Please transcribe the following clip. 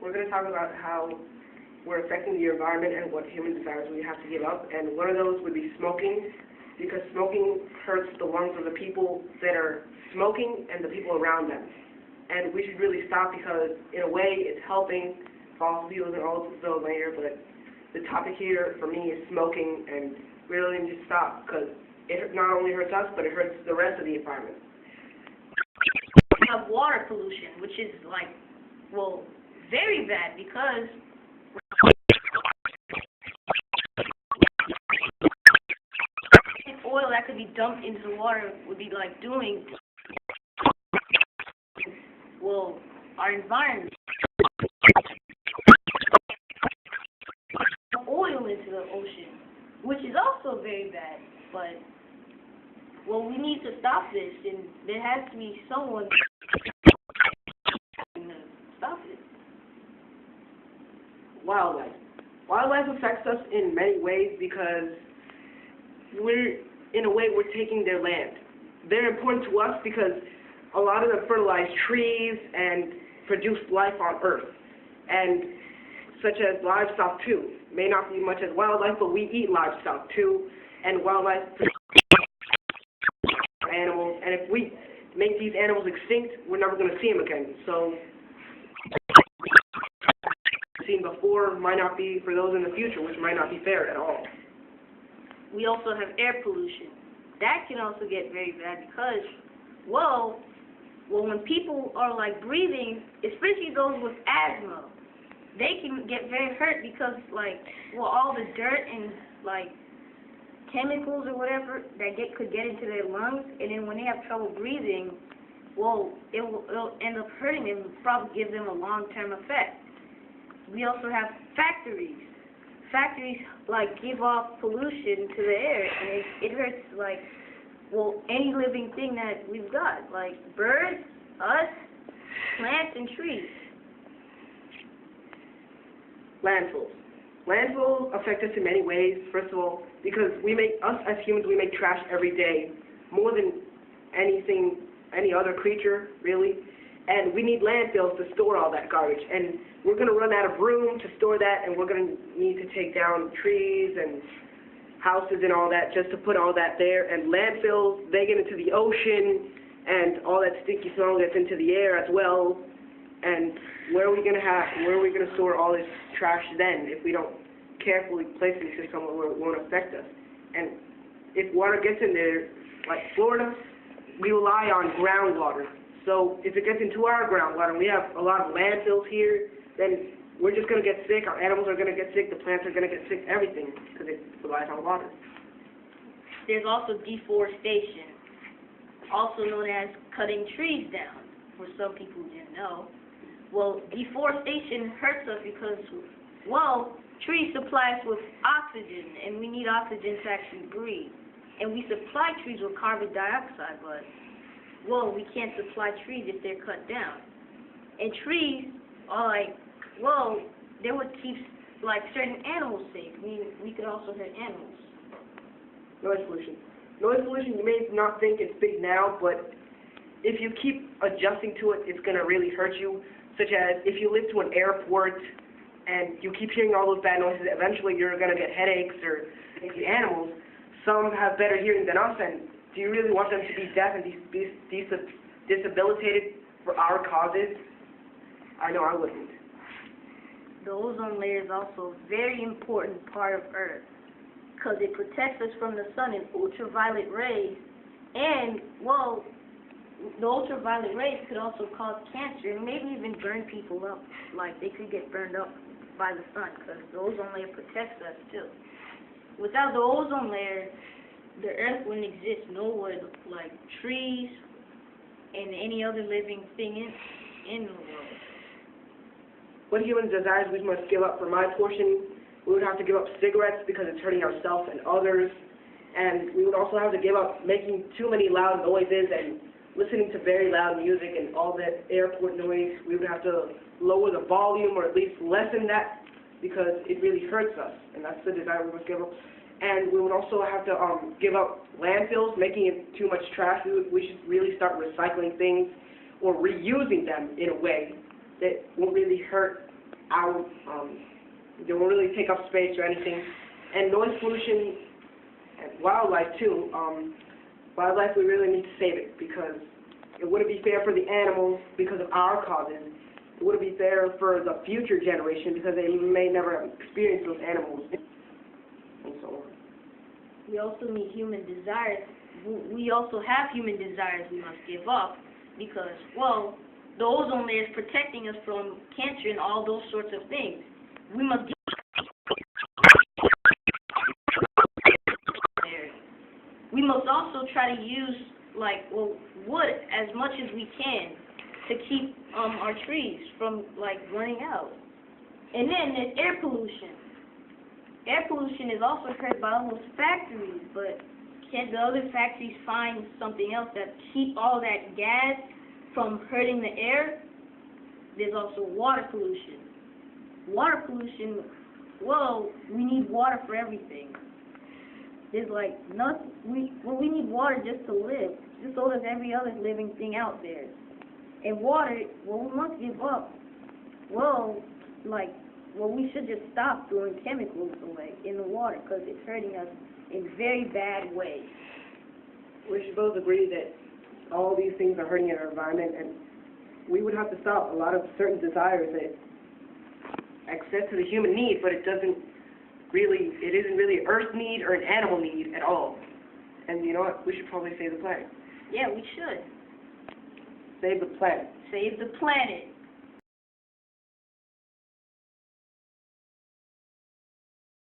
we're going to talk about how we're affecting the environment and what human desires we have to give up. And one of those would be smoking, because smoking hurts the lungs of the people that are smoking and the people around them. And we should really stop because, in a way, it's helping fossil fuels and all the later, but the topic here for me is smoking, and we really need to stop because it not only hurts us, but it hurts the rest of the environment. We have water pollution, which is very bad because oil that could be dumped into the water would be like doing our environment. Oil into the ocean, which is also very bad, but we need to stop this, and there has to be someone to stop it. Wildlife. Wildlife affects us in many ways because in a way, we're taking their land. They're important to us because a lot of them fertilize trees and produce life on Earth, and such as livestock too. May not be much as wildlife, but we eat livestock too, and wildlife animals, and if we make these animals extinct, we're never going to see them again. So, seen before might not be for those in the future, which might not be fair at all. We also have air pollution. That can also get very bad because, when people are breathing, especially those with asthma, they can get very hurt because all the dirt and chemicals or whatever that could get into their lungs, and then when they have trouble breathing, it'll end up hurting them and probably give them a long-term effect. We also have factories. Factories give off pollution to the air, and it hurts any living thing that we've got, like birds, us, plants, and trees. Landfills. Landfills affect us in many ways. First of all, because us as humans, we make trash every day, more than any other creature, really. And we need landfills to store all that garbage. And we're going to run out of room to store that, and we're going to need to take down trees and houses and all that just to put all that there. And landfills, they get into the ocean, and all that stinky smell gets into the air as well. And where are we going to store all this trash then if we don't carefully place it into somewhere where it won't affect us? And if water gets in there, like Florida, we rely on groundwater. So if it gets into our groundwater, and we have a lot of landfills here, then we're just going to get sick, our animals are going to get sick, the plants are going to get sick, everything, because it relies on water. There's also deforestation, also known as cutting trees down, for some people who didn't know. Deforestation hurts us because, trees supply us with oxygen, and we need oxygen to actually breathe. And we supply trees with carbon dioxide, but we can't supply trees if they're cut down. And trees are they would keep certain animals safe. We could also hurt animals. Noise pollution. Noise pollution, you may not think it's big now, but if you keep adjusting to it, it's going to really hurt you. Such as if you live to an airport and you keep hearing all those bad noises, eventually you're going to get headaches, or the animals. Some have better hearing than us, and do you really want them to be deaf and disabilitated for our causes? I know I wouldn't. The ozone layer is also a very important part of Earth because it protects us from the sun and ultraviolet rays. And, the ultraviolet rays could also cause cancer and maybe even burn people up. They could get burned up by the sun because the ozone layer protects us too. Without the ozone layer, the Earth wouldn't exist. Nor would trees and any other living thing in the world. What human desires we must give up? For my portion, we would have to give up cigarettes because it's hurting ourselves and others. And we would also have to give up making too many loud noises and listening to very loud music and all that airport noise. We would have to lower the volume, or at least lessen that, because it really hurts us, and that's the desire we must give up. And we would also have to give up landfills, making it too much trash. We should really start recycling things or reusing them in a way that won't really hurt out. They won't really take up space or anything. And noise pollution and wildlife too. Wildlife, we really need to save it because it wouldn't be fair for the animals because of our causes. It wouldn't be fair for the future generation because they may never have experienced those animals and so on. We also need human desires. We also have human desires we must give up because, well, the ozone layer is protecting us from cancer and all those sorts of things. We must also try to use wood as much as we can to keep our trees from running out. And then there's air pollution. Air pollution is also caused by all those factories, but can the other factories find something else that keep all that gas from hurting the air? There's also water pollution. Water pollution, well, we need water for everything. There's nothing, we need water just to live, just so does every other living thing out there. And water, well, we must give up. Well, we should just stop throwing chemicals away in the water because it's hurting us in very bad ways. We should both agree that all these things are hurting our environment, and we would have to stop a lot of certain desires that access to the human need, but it isn't really an earth need or an animal need at all. And you know what? We should probably save the planet. Yeah, we should. Save the planet. Save the planet.